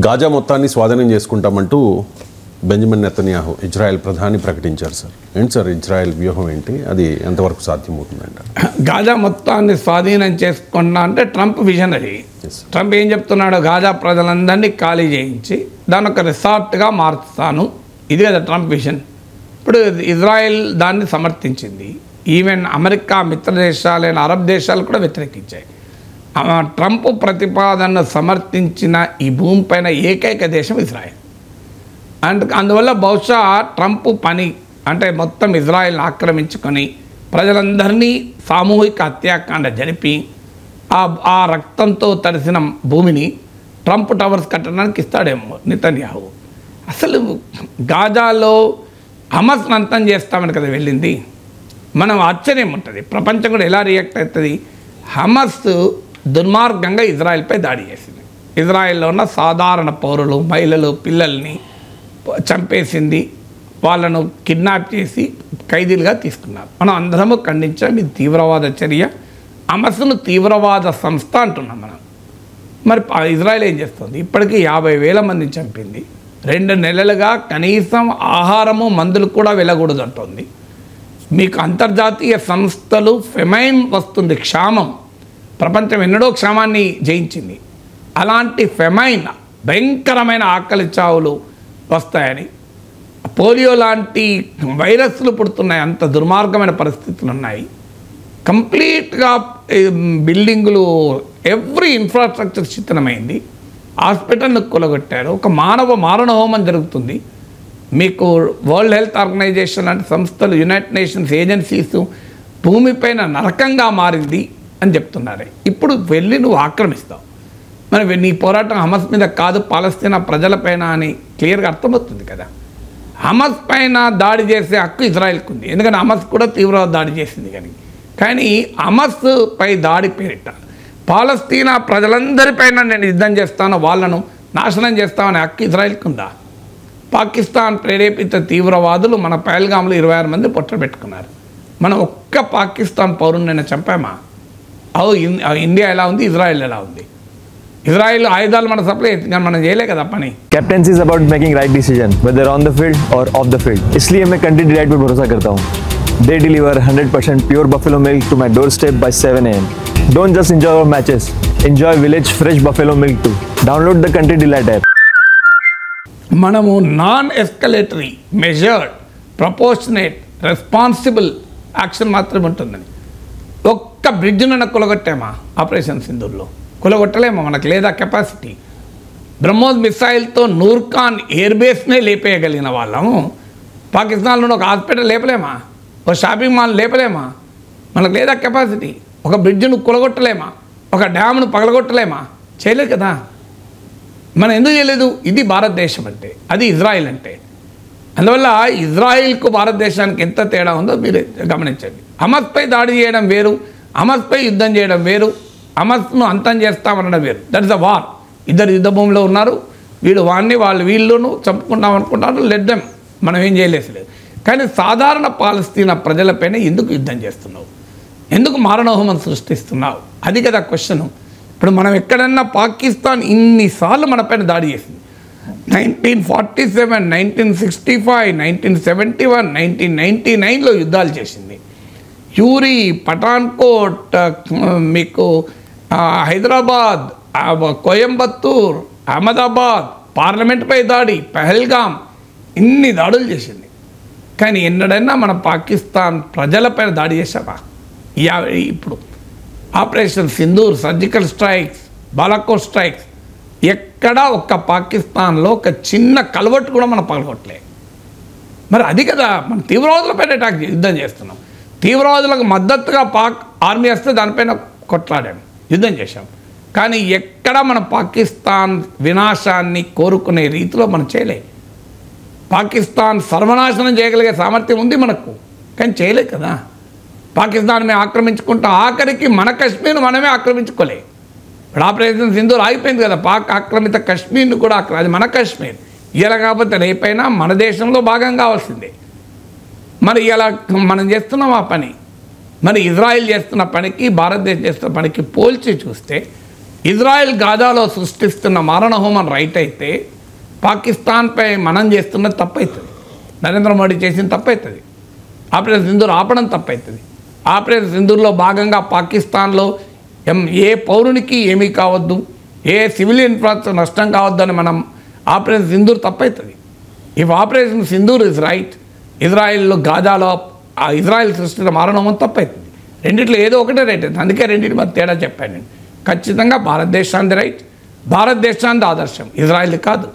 Gaza మొత్తాన్ని స్వాధీనం చేసుకుంటామంటూ Benjamin Netanyahu Israel ప్రధాని ప్రకటించారు సార్. ఏంటి సార్ ఇజ్రాయెల్ వ్యూహం ఏంటి, అది ఎంతవరకు సాధ్యమవుతుందంట? గాజా మొత్తాన్ని స్వాధీనం చేసుకున్నా అంటే ట్రంప్ విజన్ అది. ట్రంప్ ఏం చెప్తున్నాడు, గాజా ప్రజలందరినీ ఖాళీ చేయించి దాని ఒక రిసార్ట్గా మార్చుతాను, ఇది కదా ట్రంప్ విజన్. ఇప్పుడు ఇజ్రాయెల్ దాన్ని సమర్థించింది. ఈవెన్ అమెరికా మిత్ర దేశాలైన అరబ్ దేశాలు కూడా వ్యతిరేకించాయి. ట్రంప్ ప్రతిపాదనను సమర్థించిన ఈ భూమిపైన ఏకైక దేశం ఇజ్రాయెల్. అందువల్ల బహుశా ట్రంప్ పని అంటే మొత్తం ఇజ్రాయెల్ని ఆక్రమించుకొని ప్రజలందరినీ సామూహిక హత్యాకాండ జరిపి ఆ రక్తంతో తడిసిన భూమిని ట్రంప్ టవర్స్ కట్టడానికి ఇస్తాడేమో నెతన్యాహు. అసలు గాజాలో హమాస్ను అంతం చేస్తామని కదా వెళ్ళింది. మనం ఆశ్చర్యం ఉంటుంది, ప్రపంచం కూడా ఎలా రియాక్ట్ అవుతుంది. హమాస్ దుర్మార్గంగా ఇజ్రాయెల్పై దాడి చేసింది. ఇజ్రాయెల్లో ఉన్న సాధారణ పౌరులు, మహిళలు, పిల్లల్ని చంపేసింది, వాళ్ళను కిడ్నాప్ చేసి ఖైదీలుగా తీసుకున్నారు. మనం అందరము ఖండించాం, ఇది తీవ్రవాద చర్య. హమాస్ను తీవ్రవాద సంస్థ అంటున్నాం మనం. మరి ఇజ్రాయెల్ ఏం చేస్తుంది, ఇప్పటికీ 50,000 మందిని చంపింది. 2 నెలలుగా కనీసం ఆహారము మందులు కూడా వెళ్ళకూడదు అంటుంది. మీకు అంతర్జాతీయ సంస్థలు ఫెమైన్ వస్తుంది, క్షామం, ప్రపంచం ఎన్నడో క్షామాన్ని జయించింది, అలాంటి ఫెమైన్ భయంకరమైన ఆకలి చావులు వస్తాయని, పోలియో లాంటి వైరస్లు పుడుతున్నాయి, అంత దుర్మార్గమైన పరిస్థితులు ఉన్నాయి. కంప్లీట్గా బిల్డింగులు, ఎవ్రీ ఇన్ఫ్రాస్ట్రక్చర్ చిత్తనమైంది. హాస్పిటల్ను కూలగొట్టారు. ఒక మానవ మారణ హోమం జరుగుతుంది. మీకు వరల్డ్ హెల్త్ ఆర్గనైజేషన్ లాంటి సంస్థలు, యునైటెడ్ నేషన్స్ ఏజెన్సీస్ భూమిపైన నరకంగా మారింది అని చెప్తున్నారు. ఇప్పుడు వెళ్ళి నువ్వు ఆక్రమిస్తావు. మరి నీ పోరాటం హమాస్ మీద కాదు, పాలస్తీనా ప్రజలపైన అని క్లియర్గా అర్థమవుతుంది కదా. హమాస్ పైన దాడి చేసే హక్కు ఇజ్రాయెల్కి ఉంది, ఎందుకంటే హమాస్ కూడా తీవ్రవాద దాడి చేసింది. కానీ హమాస్ పై దాడి పేరిట పాలస్తీనా ప్రజలందరిపైన నేను యుద్ధం చేస్తాను, వాళ్ళను నాశనం చేస్తామనే హక్కు ఇజ్రాయెల్కి ఉందా? పాకిస్తాన్ ప్రేరేపిత తీవ్రవాదులు మన పహల్గామ్లో 26 మంది పొట్టబెట్టుకున్నారు. మనం ఒక్క పాకిస్తాన్ పౌరుని చంపామా? ఇండియా ఎలా ఉంది, ఇజ్రాయెల్ ఎలా ఉంది? ఇజ్రాయెల్ ఆయుధాలు మన సప్లై మనం చేయలే కదా పని. Captaincy is about making right decision whether on the field और ऑफ द फील्ड. इसलिए मैं कंट्री डिलाइट पर भरोसा करता हूँ. They deliver 100% pure buffalo milk to my doorstep by 7 AM. Don't just enjoy our matches. Enjoy village fresh buffalo milk too. Download the Country Delight app. మనము non escalatory, measured, proportionate, responsible action మాత్రమే ఉంటుందని. ఒక్క బ్రిడ్జ్ను కులగొట్టామా operation సింధూర్లో? కులగొట్టలేమా? మనకు లేదా capacity? BrahMos మిసైల్తో Nur Khan air బేస్నే లేపేయగలిగిన వాళ్ళము పాకిస్తాన్లో ఒక hospital లేపలేమా? ఒక షాపింగ్ మాల్ లేపలేమా? మనకు లేదా కెపాసిటీ? ఒక బ్రిడ్జ్ను కులగొట్టలేమా? ఒక డ్యామ్ను పగలగొట్టలేమా? చేయలేదు కదా. మనం ఎందుకు చేయలేదు? ఇది భారతదేశం అంటే, అది ఇజ్రాయిల్ అంటే. అందువల్ల ఇజ్రాయిల్కు భారతదేశానికి ఎంత తేడా ఉందో మీరు గమనించండి. హమాస్పై దాడి చేయడం వేరు, హమాస్పై యుద్ధం చేయడం వేరు, హమాస్ను అంతం చేస్తామనడం వేరు. That is the war. ఇద్దరు యుద్ధ భూమిలో ఉన్నారు, వీడు వాడిని వాళ్ళు వీళ్ళను చంపుకుంటాం అనుకుంటారు, లెడ్డం, మనం ఏం చేయలేదు. కానీ సాధారణ పాలస్తీనా ప్రజలపైన ఎందుకు యుద్ధం చేస్తున్నావు? ఎందుకు మారణహోమం సృష్టిస్తున్నావు? అది కదా క్వశ్చను. ఇప్పుడు మనం ఎక్కడన్నా పాకిస్తాన్ ఇన్నిసార్లు మనపైన దాడి చేసింది. 1947, 1965, 1971, 1999లో యుద్ధాలు చేసింది. యూరి, పఠాన్కోట్, మీకు హైదరాబాద్, కోయంబత్తూర్, అహ్మదాబాద్, పార్లమెంట్పై దాడి, పహల్గామ్, ఇన్ని దాడులు చేసింది. కానీ ఎన్నడైనా మన పాకిస్తాన్ ప్రజలపైన దాడి చేశామా? ఇప్పుడు operation Sindoor, surgical strikes, Balakot strikes, ఎక్కడా ఒక్క పాకిస్తాన్లో ఒక చిన్న కలవట్టు కూడా మనం పగలగొట్టలే. మరి అది కదా మనం తీవ్రవాదులపైన యుద్ధం చేస్తున్నాం. తీవ్రవాదులకు మద్దతుగా పాక్ ఆర్మీ వస్తే దానిపైన కొట్లాడాము, యుద్ధం చేశాం. కానీ ఎక్కడా మన పాకిస్తాన్ వినాశాన్ని కోరుకునే రీతిలో మనం చేయలే. పాకిస్తాన్ సర్వనాశనం చేయగలిగే సామర్థ్యం ఉంది మనకు, కానీ చేయలేదు కదా. పాకిస్తాన్ మేము ఆక్రమించుకుంటాం, ఆఖరికి మన కశ్మీర్ మనమే ఆక్రమించుకోలే. ఇప్పుడు ఆపరేషన్ సింధూర్ ఆగిపోయింది కదా, పాక్ ఆక్రమిత కశ్మీర్ను కూడా అది మన కశ్మీర్. ఇలా కాకపోతే రేపైనా మన దేశంలో భాగం కావాల్సిందే. మరి ఇలా మనం చేస్తున్నాం ఆ పని. మరి ఇజ్రాయిల్ చేస్తున్న పనికి భారతదేశం చేస్తున్న పనికి పోల్చి చూస్తే ఇజ్రాయెల్ గాజాలో సృష్టిస్తున్న మారణహోమం రైట్ అయితే పాకిస్తాన్పై మనం చేస్తున్నది తప్పవుతుంది. నరేంద్ర మోడీ చేసిన తప్పవుతుంది. ఆపరేషన్ సింధూర్ ఆపడం తప్పవుతుంది. ఆపరేషన్ సింధూర్లో భాగంగా పాకిస్తాన్లో ఏ పౌరునికి ఏమీ కావద్దు, ఏ సివిల్ ఇన్ఫ్రాస్ట్రక్చర్ నష్టం కావద్దు అని మనం ఆపరేషన్ సింధూర్ తప్పవుతుంది. If operation Sindoor is right, ఇజ్రాయిల్లో గాజాలో ఇజ్రాయిల్ సృష్టించిన మారణహోమం తప్పవుతుంది. రెండిట్లో ఏదో ఒకటే రైట్ అవుతుంది. అందుకే రెండింటి మధ్య తేడా చెప్పాను నేను. ఖచ్చితంగా భారతదేశానికి రైట్, భారతదేశానికి ఆదర్శం, ఇజ్రాయిల్ కాదు.